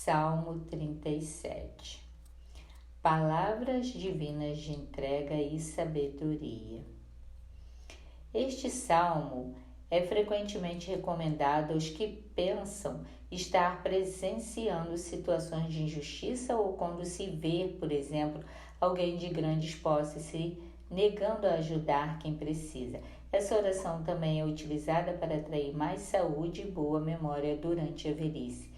Salmo 37. Palavras divinas de entrega e sabedoria. Este salmo é frequentemente recomendado aos que pensam estar presenciando situações de injustiça ou quando se vê, por exemplo, alguém de grandes posses se negando a ajudar quem precisa. Essa oração também é utilizada para atrair mais saúde e boa memória durante a velhice,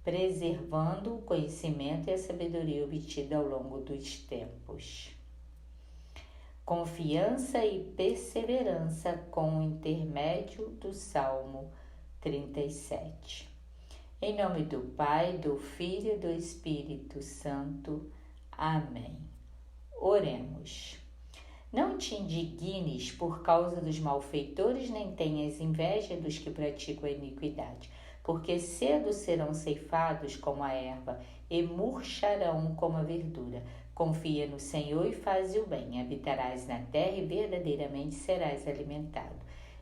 preservando o conhecimento e a sabedoria obtida ao longo dos tempos. Confiança e perseverança com o intermédio do Salmo 37. Em nome do Pai, do Filho e do Espírito Santo. Amém. Oremos. Não te indignes por causa dos malfeitores, nem tenhas inveja dos que praticam a iniquidade, porque cedo serão ceifados como a erva e murcharão como a verdura. Confia no Senhor e faze o bem, habitarás na terra e verdadeiramente serás alimentado.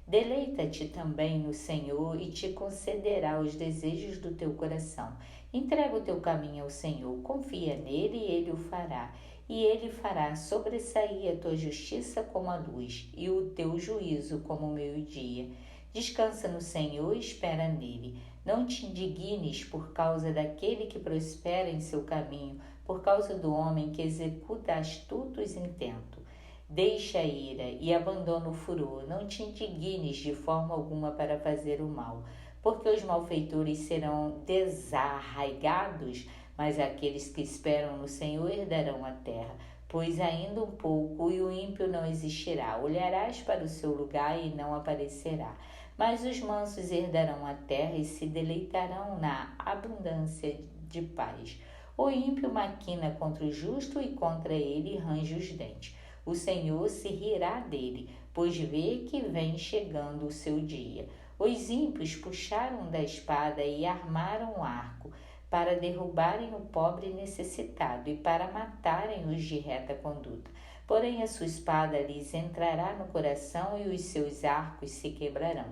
Deleita-te também no Senhor e te concederá os desejos do teu coração. Entrega o teu caminho ao Senhor, confia nele e ele o fará. E ele fará sobressair a tua justiça como a luz e o teu juízo como o meio-dia. Descansa no Senhor e espera nele. Não te indignes por causa daquele que prospera em seu caminho, por causa do homem que executa astutos intentos. Deixa a ira e abandona o furor. Não te indignes de forma alguma para fazer o mal, porque os malfeitores serão desarraigados, mas aqueles que esperam no Senhor herdarão a terra. Pois ainda um pouco e o ímpio não existirá. Olharás para o seu lugar e não aparecerá. Mas os mansos herdarão a terra e se deleitarão na abundância de paz. O ímpio maquina contra o justo e contra ele range os dentes. O Senhor se rirá dele, pois vê que vem chegando o seu dia. Os ímpios puxaram da espada e armaram o arco, para derrubarem o pobre necessitado e para matarem os de reta conduta. Porém a sua espada lhes entrará no coração e os seus arcos se quebrarão.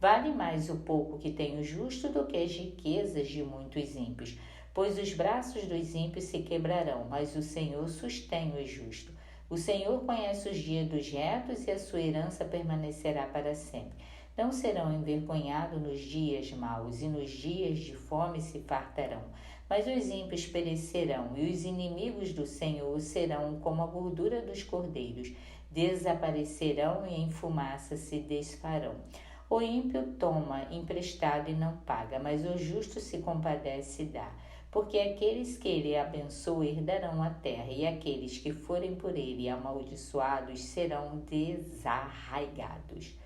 Vale mais o pouco que tem o justo do que as riquezas de muitos ímpios, pois os braços dos ímpios se quebrarão, mas o Senhor sustém o justo. O Senhor conhece os dias dos retos e a sua herança permanecerá para sempre. Não serão envergonhados nos dias maus, e nos dias de fome se fartarão. Mas os ímpios perecerão, e os inimigos do Senhor serão como a gordura dos cordeiros. Desaparecerão e em fumaça se desfarão. O ímpio toma emprestado e não paga, mas o justo se compadece e dá. Porque aqueles que ele abençoa herdarão a terra, e aqueles que forem por ele amaldiçoados serão desarraigados.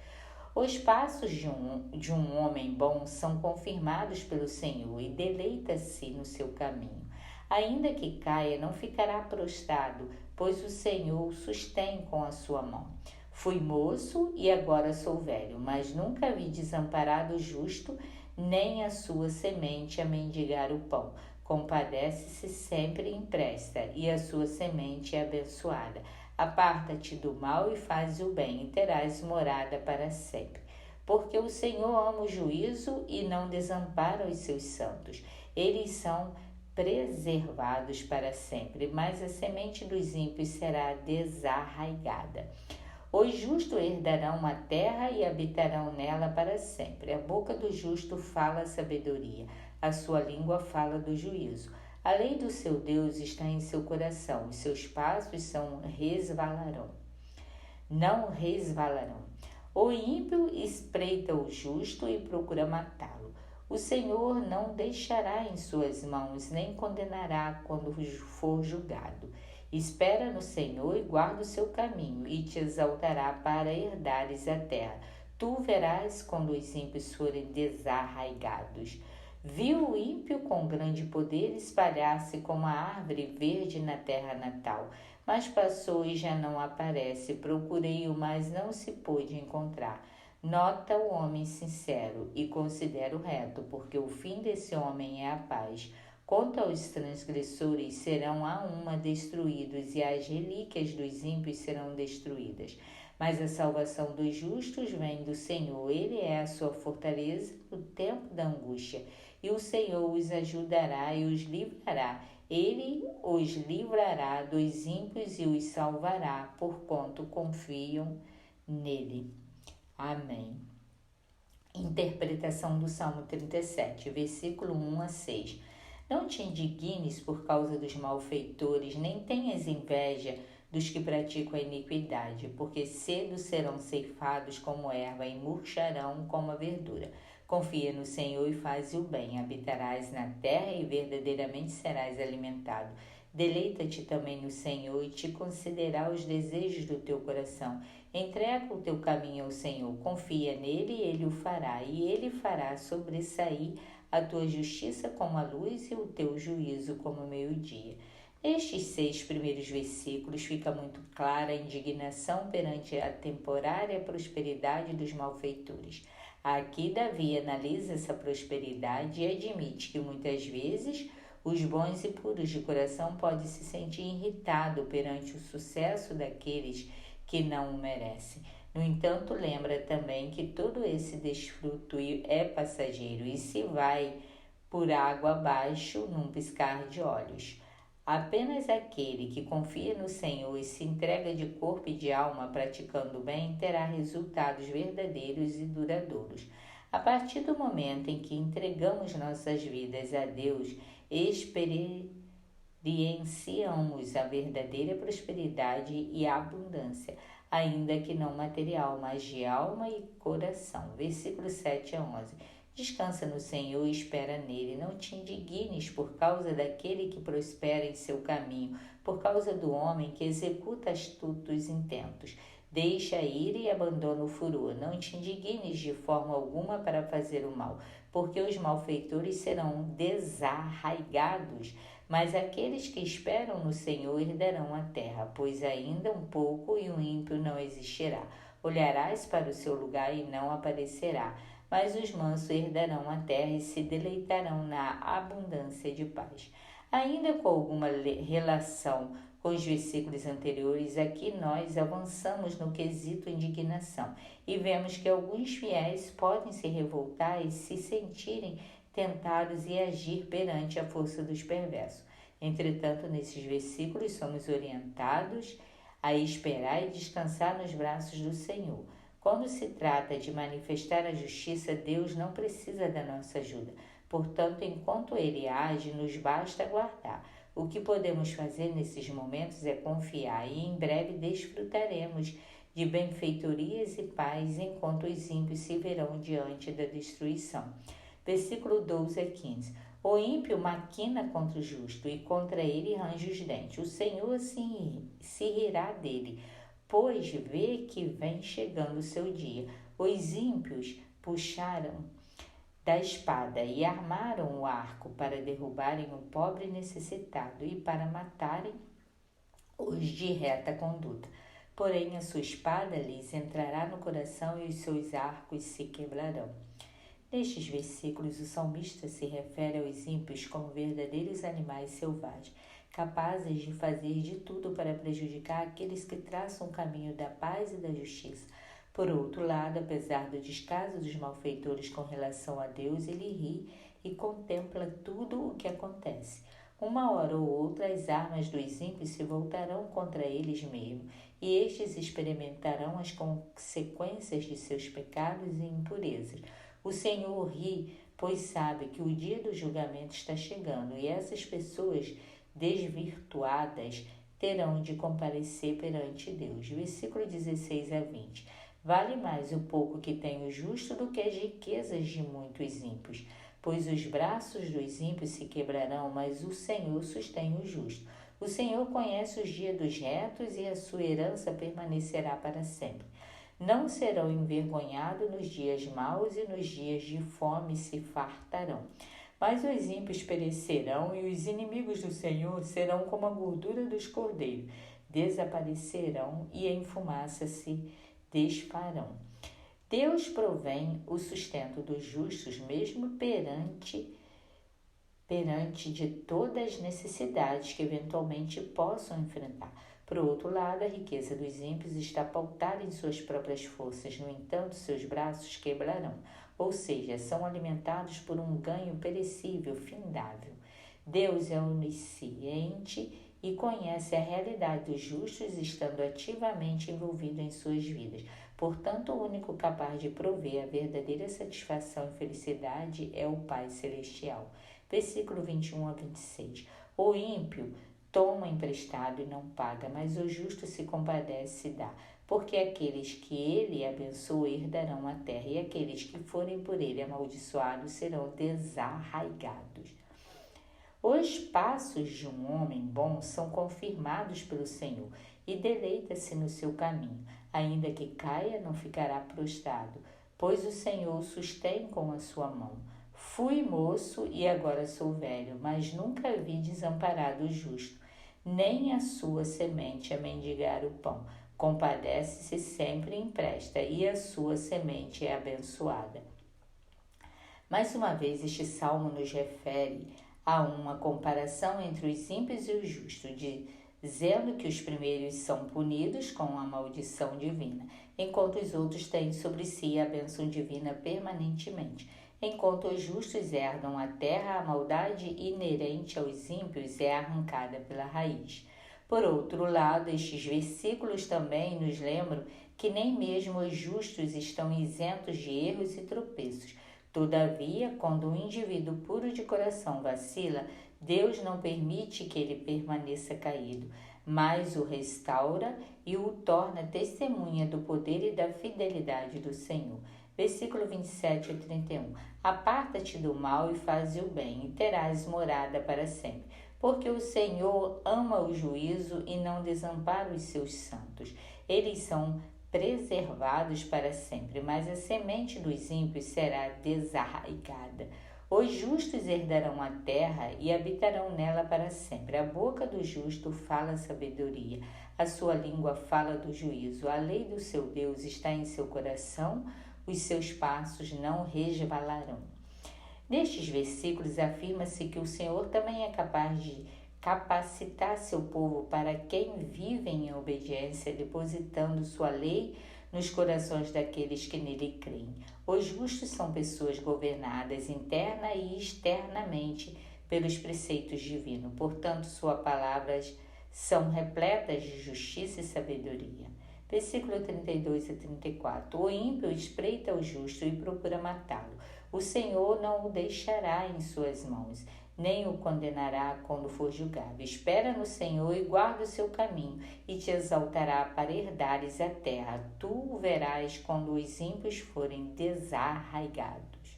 Os passos de um homem bom são confirmados pelo Senhor e deleita-se no seu caminho. Ainda que caia, não ficará prostrado, pois o Senhor o sustém com a sua mão. Fui moço e agora sou velho, mas nunca vi desamparado o justo, nem a sua semente a mendigar o pão. Compadece-se sempre e empresta, e a sua semente é abençoada. Aparta-te do mal e faz o bem, e terás morada para sempre. Porque o Senhor ama o juízo e não desampara os seus santos. Eles são preservados para sempre, mas a semente dos ímpios será desarraigada. Os justos herdarão a terra e habitarão nela para sempre. A boca do justo fala a sabedoria, a sua língua fala do juízo. A lei do seu Deus está em seu coração, os seus passos não resvalarão. O ímpio espreita o justo e procura matá-lo. O Senhor não deixará em suas mãos, nem condenará quando for julgado. Espera no Senhor e guarda o seu caminho, e te exaltará para herdares a terra. Tu verás quando os ímpios forem desarraigados. Viu o ímpio com grande poder espalhar-se como a árvore verde na terra natal, mas passou e já não aparece. Procurei-o, mas não se pôde encontrar. Nota o homem sincero e considera o reto, porque o fim desse homem é a paz. Quanto aos transgressores, serão a uma destruídos, e as relíquias dos ímpios serão destruídas. Mas a salvação dos justos vem do Senhor, ele é a sua fortaleza no tempo da angústia. e o Senhor os ajudará e os livrará. Ele os livrará dos ímpios e os salvará, porquanto confiam nele. Amém. Interpretação do Salmo 37, versículo 1 a 6. Não te indignes por causa dos malfeitores, nem tenhas inveja dos que praticam a iniquidade, porque cedo serão ceifados como erva e murcharão como a verdura. Confia no Senhor e faze o bem, habitarás na terra e verdadeiramente serás alimentado. Deleita-te também no Senhor e te concederá os desejos do teu coração. Entrega o teu caminho ao Senhor, confia nele e ele o fará, e ele fará sobressair a tua justiça como a luz e o teu juízo como o meio-dia. Nestes 6 primeiros versículos fica muito clara a indignação perante a temporária prosperidade dos malfeitores. Aqui Davi analisa essa prosperidade e admite que muitas vezes os bons e puros de coração podem se sentir irritados perante o sucesso daqueles que não o merecem. No entanto, lembra também que todo esse desfruto é passageiro e se vai por água abaixo num piscar de olhos. Apenas aquele que confia no Senhor e se entrega de corpo e de alma praticando o bem terá resultados verdadeiros e duradouros. A partir do momento em que entregamos nossas vidas a Deus, experienciamos a verdadeira prosperidade e a abundância, ainda que não material, mas de alma e coração. Versículo 7 a 11. Descansa no Senhor e espera nele. Não te indignes por causa daquele que prospera em seu caminho, por causa do homem que executa astutos intentos. Deixa ir e abandona o furor. Não te indignes de forma alguma para fazer o mal, porque os malfeitores serão desarraigados, mas aqueles que esperam no Senhor herdarão a terra, pois ainda um pouco e o ímpio não existirá. Olharás para o seu lugar e não aparecerá, mas os mansos herdarão a terra e se deleitarão na abundância de paz. Ainda com alguma relação com os versículos anteriores, aqui nós avançamos no quesito indignação e vemos que alguns fiéis podem se revoltar e se sentirem tentados e agir perante a força dos perversos. Entretanto, nesses versículos somos orientados a esperar e descansar nos braços do Senhor. Quando se trata de manifestar a justiça, Deus não precisa da nossa ajuda. Portanto, enquanto Ele age, nos basta aguardar. O que podemos fazer nesses momentos é confiar e em breve desfrutaremos de benfeitorias e paz, enquanto os ímpios se verão diante da destruição. Versículo 12 a 15. O ímpio maquina contra o justo e contra ele range os dentes. O Senhor se rirá dele, pois vê que vem chegando o seu dia. Os ímpios puxaram da espada e armaram o arco para derrubarem o pobre necessitado e para matarem os de reta conduta. Porém, a sua espada lhes entrará no coração e os seus arcos se quebrarão. Nestes versículos, o salmista se refere aos ímpios como verdadeiros animais selvagens, capazes de fazer de tudo para prejudicar aqueles que traçam o caminho da paz e da justiça. Por outro lado, apesar do descaso dos malfeitores com relação a Deus, ele ri e contempla tudo o que acontece. Uma hora ou outra, as armas dos ímpios se voltarão contra eles mesmos, e estes experimentarão as consequências de seus pecados e impurezas. O Senhor ri, pois sabe que o dia do julgamento está chegando, e essas pessoas desvirtuadas terão de comparecer perante Deus. Versículo 16 a 20. Vale mais o pouco que tem o justo do que as riquezas de muitos ímpios, pois os braços dos ímpios se quebrarão, mas o Senhor sustém o justo. O Senhor conhece os dias dos retos e a sua herança permanecerá para sempre. Não serão envergonhados nos dias maus e nos dias de fome se fartarão. Mas os ímpios perecerão e os inimigos do Senhor serão como a gordura dos cordeiros, desaparecerão e em fumaça se desfarão. Deus provém o sustento dos justos, mesmo perante de todas as necessidades que eventualmente possam enfrentar. Por outro lado, a riqueza dos ímpios está pautada em suas próprias forças, no entanto, seus braços quebrarão. ou seja, são alimentados por um ganho perecível, findável. Deus é onisciente e conhece a realidade dos justos, estando ativamente envolvido em suas vidas. Portanto, o único capaz de prover a verdadeira satisfação e felicidade é o Pai Celestial. Versículo 21 a 26. O ímpio toma emprestado e não paga, mas o justo se compadece e dá. Porque aqueles que ele abençoa herdarão a terra, e aqueles que forem por ele amaldiçoados serão desarraigados. Os passos de um homem bom são confirmados pelo Senhor, e deleita-se no seu caminho. Ainda que caia, não ficará prostrado, pois o Senhor o sustém com a sua mão. Fui moço e agora sou velho, mas nunca vi desamparado o justo, nem a sua semente a mendigar o pão. Compadece-se sempre e empresta, e a sua semente é abençoada. Mais uma vez, este salmo nos refere a uma comparação entre os ímpios e os justos, dizendo que os primeiros são punidos com a maldição divina, enquanto os outros têm sobre si a bênção divina permanentemente. Enquanto os justos herdam a terra, a maldade inerente aos ímpios é arrancada pela raiz. Por outro lado, estes versículos também nos lembram que nem mesmo os justos estão isentos de erros e tropeços. Todavia, quando o indivíduo puro de coração vacila, Deus não permite que ele permaneça caído, mas o restaura e o torna testemunha do poder e da fidelidade do Senhor. Versículo 27 a 31. Aparta-te do mal e faze o bem, e terás morada para sempre. Porque o Senhor ama o juízo e não desampara os seus santos. Eles são preservados para sempre, mas a semente dos ímpios será desarraigada. Os justos herdarão a terra e habitarão nela para sempre. A boca do justo fala sabedoria, a sua língua fala do juízo. A lei do seu Deus está em seu coração, os seus passos não resvalarão. Nestes versículos afirma-se que o Senhor também é capaz de capacitar seu povo para quem vive em obediência, depositando sua lei nos corações daqueles que nele creem. Os justos são pessoas governadas interna e externamente pelos preceitos divinos, portanto, suas palavras são repletas de justiça e sabedoria. Versículo 32 a 34. O ímpio espreita o justo e procura matá-lo. O Senhor não o deixará em suas mãos, nem o condenará quando for julgado. Espera no Senhor e guarda o seu caminho, e te exaltará para herdares a terra. Tu o verás quando os ímpios forem desarraigados.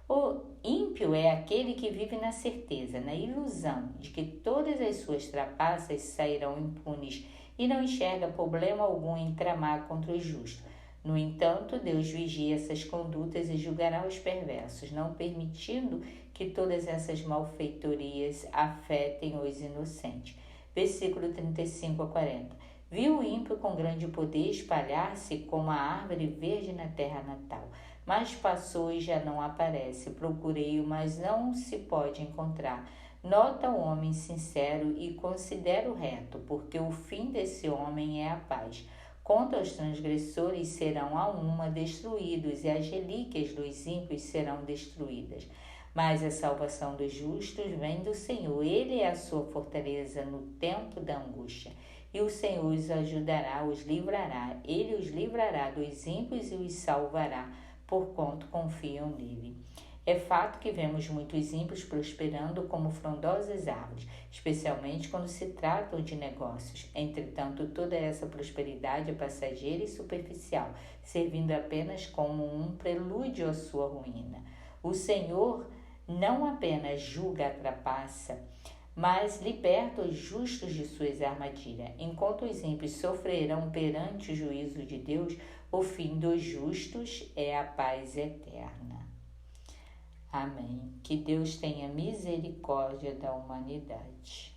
O ímpio é aquele que vive na certeza, na ilusão de que todas as suas trapaças sairão impunes e não enxerga problema algum em tramar contra o justo. No entanto, Deus vigia essas condutas e julgará os perversos, não permitindo que todas essas malfeitorias afetem os inocentes. Versículo 35 a 40. Viu o ímpio com grande poder espalhar-se como a árvore verde na terra natal, mas passou e já não aparece. Procurei-o, mas não se pode encontrar. Nota o homem sincero e considera o reto, porque o fim desse homem é a paz. Quanto aos transgressores, serão a uma destruídos, e as relíquias dos ímpios serão destruídas. Mas a salvação dos justos vem do Senhor. Ele é a sua fortaleza no tempo da angústia. E o Senhor os ajudará, os livrará. Ele os livrará dos ímpios e os salvará, porquanto confiam nele. É fato que vemos muitos ímpios prosperando como frondosas árvores, especialmente quando se tratam de negócios. Entretanto, toda essa prosperidade é passageira e superficial, servindo apenas como um prelúdio à sua ruína. O Senhor não apenas julga a trapaça, mas liberta os justos de suas armadilhas. Enquanto os ímpios sofrerão perante o juízo de Deus, o fim dos justos é a paz eterna. Amém. Que Deus tenha misericórdia da humanidade.